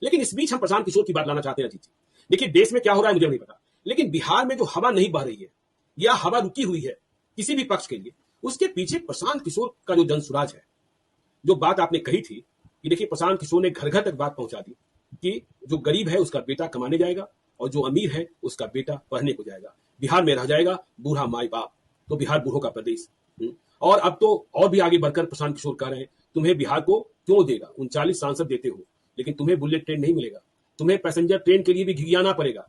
लेकिन इस बीच हम प्रशांत किशोर की बात लाना चाहते हैं अजीत जी। देखिए देश में क्या हो रहा है मुझे नहीं पता, लेकिन बिहार में जो हवा नहीं बह रही है या हवा रुकी हुई है किसी भी पक्ष के लिए, उसके पीछे प्रशांत किशोर का जो जनसुराज है। जो बात आपने कही थी कि देखिए प्रशांत किशोर ने घर घर तक बात पहुंचा दी कि जो गरीब है उसका बेटा कमाने जाएगा और जो अमीर है उसका बेटा पढ़ने को जाएगा, बिहार में रह जाएगा बूढ़ा माई बाप, तो बिहार बूढ़ों का प्रदेश। और अब तो और भी आगे बढ़कर प्रशांत किशोर कह रहे हैं तुम्हें बिहार को क्यों देगा, 39 सांसद देते हो लेकिन तुम्हें बुलेट ट्रेन नहीं मिलेगा, तुम्हें पैसेंजर ट्रेन के लिए भी गिड़गिड़ाना पड़ेगा,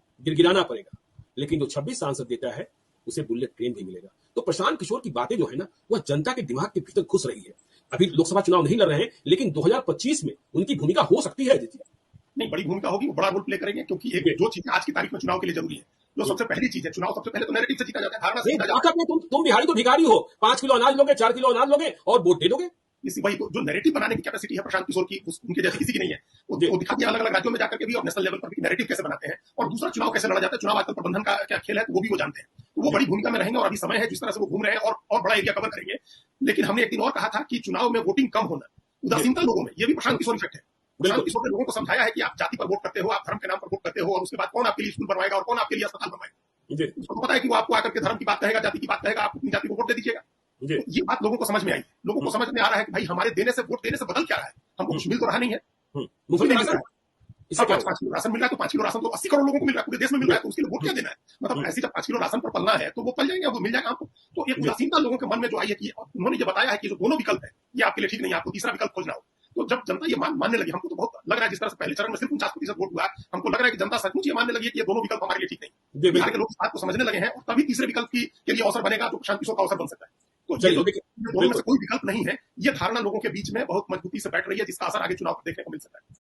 लेकिन जो 26 सांसद देता है उसे बुलेट ट्रेन भी मिलेगा। तो प्रशांत किशोर की बातें जो है ना वह जनता के दिमाग के भीतर घुस रही है। अभी लोकसभा चुनाव नहीं लड़ रहे हैं, लेकिन 2025 में उनकी भूमिका हो सकती है। नहीं, बड़ी भूमिका होगी, वो बड़ा रोल प्ले करेंगे, क्योंकि एक जो चीजें आज की तारीख में चुनाव के लिए जरूरी है, जो सबसे पहली चीज है, चुनाव सबसे पहले तो नैरेटिव से जीता जाता है, धारणा से जीता जाता है। तुम बिहारी तो भिखारी हो, 5 किलो अनाज लोगे, 4 किलो अनाज लोगे और वोट दे दोगे। इसी वही तो जो नैरेटिव बनाने की कैपेसिटी है प्रशांत किशोर की, उनके जैसे किसी की नहीं है। वो दिखा दिया अलग अलग राज्यों में जाकर के भी और नेशनल लेवल पर भी नैरेटिव कैसे बनाते हैं, और दूसरा चुनाव कैसे लड़ा जाता है, चुनाव आजकल प्रबंधन का क्या खेल है, वो भी वो जानते हैं। तो वो बड़ी भूमिका में रहेंगे और अभी समय है जिस तरह से वो घूम रहे हैं और बड़ा एरिया कवर करेंगे। लेकिन हमने एक दिन और कहा था कि चुनाव में वोटिंग कम होना, उदासीनता लोगों में, ये भी प्रशांत किशोर इफेक्ट है। प्रशांत किशोर ने लोगों को समझाया है कि आप जाति पर वोट करते हो, आप धर्म के नाम पर वोट करते हो, और उसके बाद कौन आपके लिए स्कूल बनवाएगा और कौन आपके लिए अस्पताल बनवाएगा। उसको पता है कि वो आपको आकर के धर्म की बात कहेगा, जाति की बात कहेगा, आप अपनी जाति को वोट दे दीजिएगा। तो ये बात लोगों को समझ में आई है, लोगों को समझ में आ रहा है कि भाई हमारे देने से, वोट देने से बदल क्या रहा है, हमको कुछ मिल तो रहा नहीं है। इससे 5 किलो राशन मिल रहा है, तो 5 किलो राशन तो 80 करोड़ लोगों को मिल रहा है, पूरे देश में मिल रहा है, तो उसके लिए वोट क्या देना है। मतलब ऐसे जब 5 किलो राशन पर पलना है तो वो पल जाएंगे, वो मिल जाएगा आपको। तो एक उदासीनता लोगों के मन में जो आई है कि उन्होंने ये बताया है कि जो दोनों विकल्प है ये आपके लिए ठीक नहीं है, आपको तीसरा विकल्प खोजना हो। तो जब जनता ये मानने लगी, हमको तो बहुत लग रहा है जिस तरह से पहले चरण में सिर्फ 49% वोट हुआ, हमको लग रहा है कि जनता सचमुच ये मानने लगी है कि ये दोनों विकल्प हमारे लिए ठीक नहीं। बिहार के लोग इस बात को समझने लगे हैं और तभी तीसरे विकल्प के लिए अवसर बनेगा, जो प्रशांत किशोर का अवसर बन सकता है। तो दोनों में से कोई विकल्प नहीं है, ये धारणा लोगों के बीच में बहुत मजबूती से बैठ रही है, जिसका असर आगे चुनाव पर देखने को मिल सकता है।